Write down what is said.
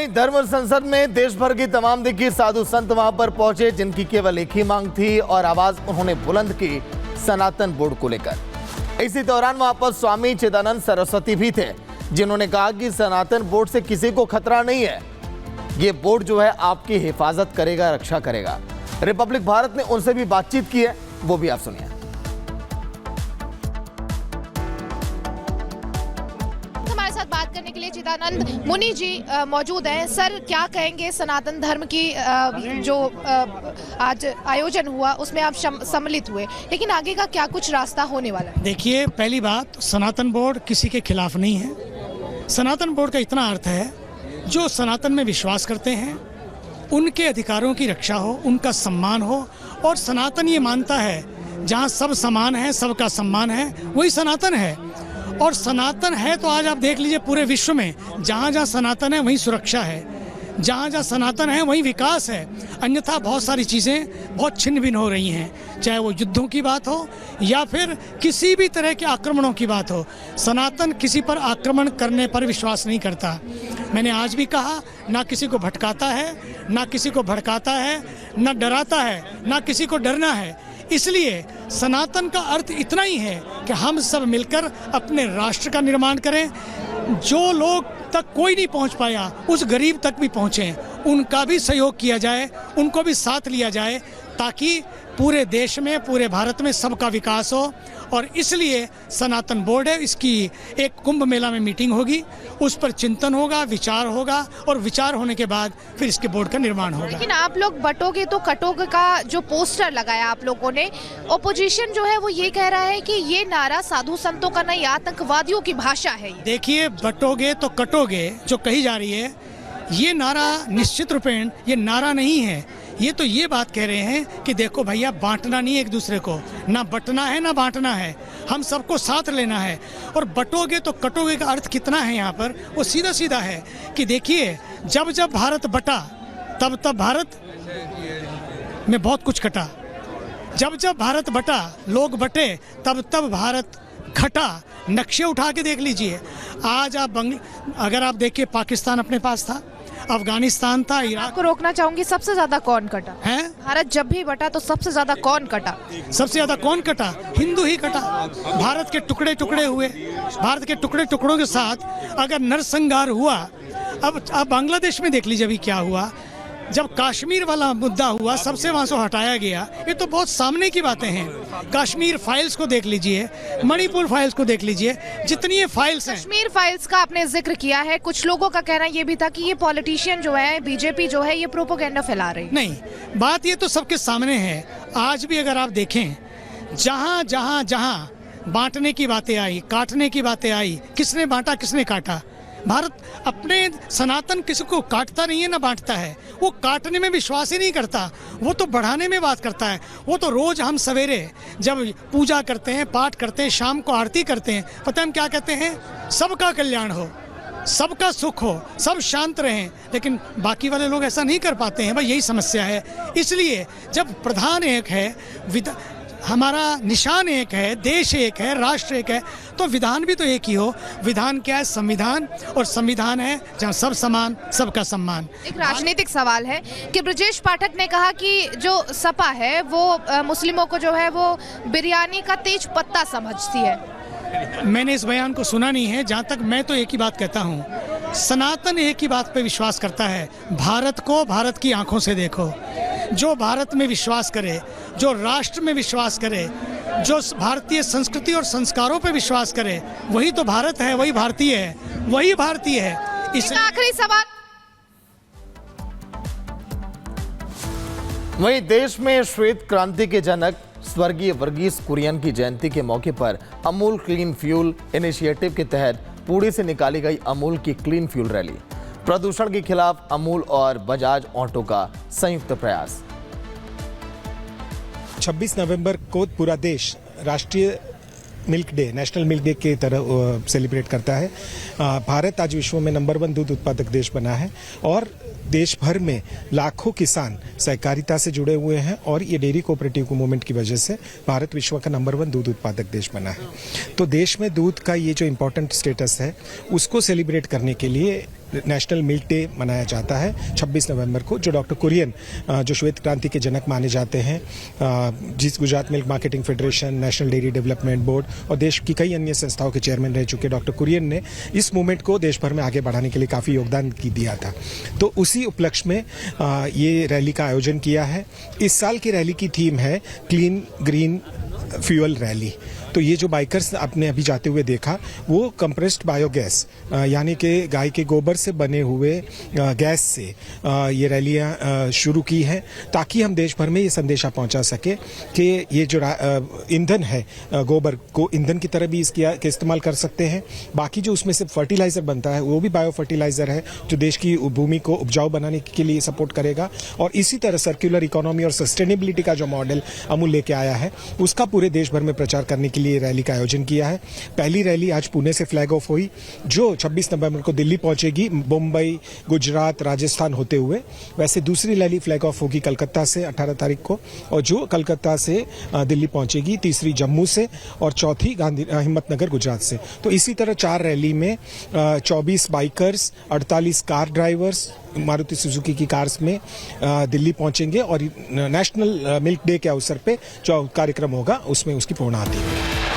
वहीं धर्म संसद में देश भर की तमाम दिग्गज साधु संत वहां पर पहुंचे, जिनकी केवल एक ही मांग थी और आवाज उन्होंने बुलंद की सनातन बोर्ड को लेकर। इसी दौरान वहां पर स्वामी चिदानंद सरस्वती भी थे, जिन्होंने कहा कि सनातन बोर्ड से किसी को खतरा नहीं है, ये बोर्ड जो है आपकी हिफाजत करेगा, रक्षा करेगा। रिपब्लिक भारत ने उनसे भी बातचीत की है, वो भी आप सुनिए। हमारे साथ बात करने के लिए चिदानंद मुनि जी मौजूद हैं। सर, क्या कहेंगे सनातन धर्म की जो आज आयोजन हुआ उसमें आप सम्मिलित हुए, लेकिन आगे का क्या कुछ रास्ता होने वाला है? देखिए, पहली बात, सनातन बोर्ड किसी के खिलाफ नहीं है। सनातन बोर्ड का इतना अर्थ है, जो सनातन में विश्वास करते हैं उनके अधिकारों की रक्षा हो, उनका सम्मान हो। और सनातन ये मानता है जहाँ सब समान है, सबका सम्मान है, वही सनातन है। और सनातन है तो आज आप देख लीजिए पूरे विश्व में जहाँ जहाँ सनातन है वहीं सुरक्षा है, जहाँ जहाँ सनातन है वहीं विकास है। अन्यथा बहुत सारी चीज़ें बहुत छिन्न भिन्न हो रही हैं, चाहे वो युद्धों की बात हो या फिर किसी भी तरह के आक्रमणों की बात हो। सनातन किसी पर आक्रमण करने पर विश्वास नहीं करता। मैंने आज भी कहा, ना किसी को भटकाता है, ना किसी को भड़काता है, ना डराता है, ना किसी को डरना है। इसलिए सनातन का अर्थ इतना ही है कि हम सब मिलकर अपने राष्ट्र का निर्माण करें। जो लोग तक कोई नहीं पहुंच पाया, उस गरीब तक भी पहुंचे, उनका भी सहयोग किया जाए, उनको भी साथ लिया जाए, ताकि पूरे देश में, पूरे भारत में सबका विकास हो। और इसलिए सनातन बोर्ड है, इसकी एक कुंभ मेला में मीटिंग होगी, उस पर चिंतन होगा, विचार होगा, और विचार होने के बाद फिर इसके बोर्ड का निर्माण होगा। लेकिन आप लोग बटोगे तो कटोगे का जो पोस्टर लगाया आप लोगों ने, ओपोजिशन जो है वो ये कह रहा है कि ये नारा साधु संतों का नहीं, आतंकवादियों की भाषा है। देखिए, बटोगे तो कटोगे जो कही जा रही है, ये नारा निश्चित रूपेण ये नारा नहीं है। ये तो ये बात कह रहे हैं कि देखो भैया, बांटना नहीं है एक दूसरे को, ना बटना है ना बांटना है, हम सबको साथ लेना है। और बटोगे तो कटोगे का अर्थ कितना है यहाँ पर, वो सीधा सीधा है कि देखिए, जब जब भारत बटा तब तब भारत में बहुत कुछ कटा, जब जब भारत बटा, लोग बटे, तब तब भारत घटा। नक्शे उठा के देख लीजिए। आज आप अगर आप देखिए, पाकिस्तान अपने पास था, अफगानिस्तान था, इराक। को रोकना चाहूंगी, सबसे ज्यादा कौन कटा है? भारत जब भी बटा तो सबसे ज्यादा कौन कटा? सबसे ज्यादा कौन कटा? हिंदू ही कटा। भारत के टुकड़े टुकड़े हुए। भारत के टुकड़े टुकड़ों के साथ अगर नरसंहार हुआ, अब आप बांग्लादेश में देख लीजिए अभी क्या हुआ, जब कश्मीर वाला मुद्दा हुआ, सबसे वहां से हटाया गया। ये तो बहुत सामने की बातें हैं। कश्मीर फाइल्स को देख लीजिए, मणिपुर फाइल्स को देख लीजिए, जितनी ये फाइल्स हैं। कश्मीर फाइल्स का आपने जिक्र किया है, कुछ लोगों का कहना ये भी था कि ये पॉलिटिशियन जो है, बीजेपी जो है, ये प्रोपोगेंडा फैला रही है। नहीं, बात ये तो सबके सामने है। आज भी अगर आप देखें, जहां जहां जहां बांटने की बातें आई, काटने की बातें आई, किसने बांटा किसने काटा? भारत अपने सनातन किसी को काटता नहीं है ना बांटता है। वो काटने में विश्वास ही नहीं करता, वो तो बढ़ाने में बात करता है। वो तो रोज हम सवेरे जब पूजा करते हैं, पाठ करते हैं, शाम को आरती करते हैं, पता है हम क्या कहते हैं? सबका कल्याण हो, सबका सुख हो, सब शांत रहें। लेकिन बाकी वाले लोग ऐसा नहीं कर पाते हैं। भाई, यही समस्या है। इसलिए जब प्रधान एक है, हमारा निशान एक है, देश एक है, राष्ट्र एक है, तो विधान भी तो एक ही हो। विधान क्या है? संविधान। और संविधान है जहाँ सब समान, सबका सम्मान। एक राजनीतिक सवाल है कि ब्रजेश पाठक ने कहा कि जो सपा है वो मुस्लिमों को जो है वो बिरयानी का तेज पत्ता समझती है। मैंने इस बयान को सुना नहीं है। जहाँ तक मैं तो एक ही बात कहता हूँ, सनातन एक ही बात पे विश्वास करता है, भारत को भारत की आंखों से देखो। जो भारत में विश्वास करे, जो राष्ट्र में विश्वास करे, जो भारतीय संस्कृति और संस्कारों पे विश्वास करे, वही तो भारत है, वही भारतीय है, वही भारतीय है। इस आखिरी सवाल, वहीं देश में श्वेत क्रांति के जनक स्वर्गीय वर्गीस कुरियन की जयंती के मौके पर अमूल क्लीन फ्यूल इनिशिएटिव के तहत पुणे से निकाली गई अमूल की क्लीन फ्यूल रैली। प्रदूषण के खिलाफ अमूल और बजाज ऑटो का संयुक्त प्रयास। 26 नवंबर को पूरा देश राष्ट्रीय milk day, national milk day के तरह सेलिब्रेट करता है। भारत आज विश्व में नंबर 1 दूध उत्पादक देश बना है और देश भर में लाखों किसान सहकारिता से जुड़े हुए हैं और ये डेयरी कोऑपरेटिव मूवमेंट की वजह से भारत विश्व का नंबर 1 दूध उत्पादक देश बना है। तो देश में दूध का ये जो इम्पोर्टेंट स्टेटस है उसको सेलिब्रेट करने के लिए नेशनल मिल्क डे मनाया जाता है 26 नवंबर को, जो डॉक्टर कुरियन जो श्वेत क्रांति के जनक माने जाते हैं, जिस Gujarat milk marketing federation, national dairy development board और देश की कई अन्य संस्थाओं के चेयरमैन रह चुके डॉक्टर कुरियन ने इस मूवमेंट को देश भर में आगे बढ़ाने के लिए काफ़ी योगदान दिया था। तो उसी उपलक्ष्य में ये रैली का आयोजन किया है। इस साल की रैली की थीम है क्लीन ग्रीन फ्यूल रैली। तो ये जो बाइकर्स आपने अभी जाते हुए देखा, वो कंप्रेस्ड बायोगैस यानी कि गाय के गोबर से बने हुए गैस से ये रैलियां शुरू की हैं, ताकि हम देश भर में ये संदेशा पहुंचा सके कि ये जो ईंधन है, गोबर को ईंधन की तरह भी इसका इस्तेमाल कर सकते हैं। बाकी जो उसमें से फर्टिलाइजर बनता है वो भी बायो फर्टिलाइजर है, जो देश की भूमि को उपजाऊ बनाने के लिए सपोर्ट करेगा। और इसी तरह सर्कुलर इकोनॉमी और सस्टेनेबिलिटी का जो मॉडल अमूल लेके आया है, उसका पूरे देश भर में प्रचार करने के लिए रैली का आयोजन किया है। पहली रैली आज पुणे से फ्लैग ऑफ हुई, जो 26 नवंबर को दिल्ली पहुंचेगी, मुंबई, गुजरात, राजस्थान होते हुए। वैसे दूसरी रैली फ्लैग ऑफ होगी कलकत्ता से 18 तारीख को, और जो कलकत्ता से दिल्ली पहुंचेगी, तीसरी जम्मू से और चौथी हिम्मतनगर गुजरात से। तो इसी तरह 4 रैली में 24 bikers, 48 car drivers Maruti Suzuki की कार्स में दिल्ली पहुंचेंगे और नेशनल मिल्क डे के अवसर पे जो कार्यक्रम होगा उसमें उसकी पूर्णाहुति होगी।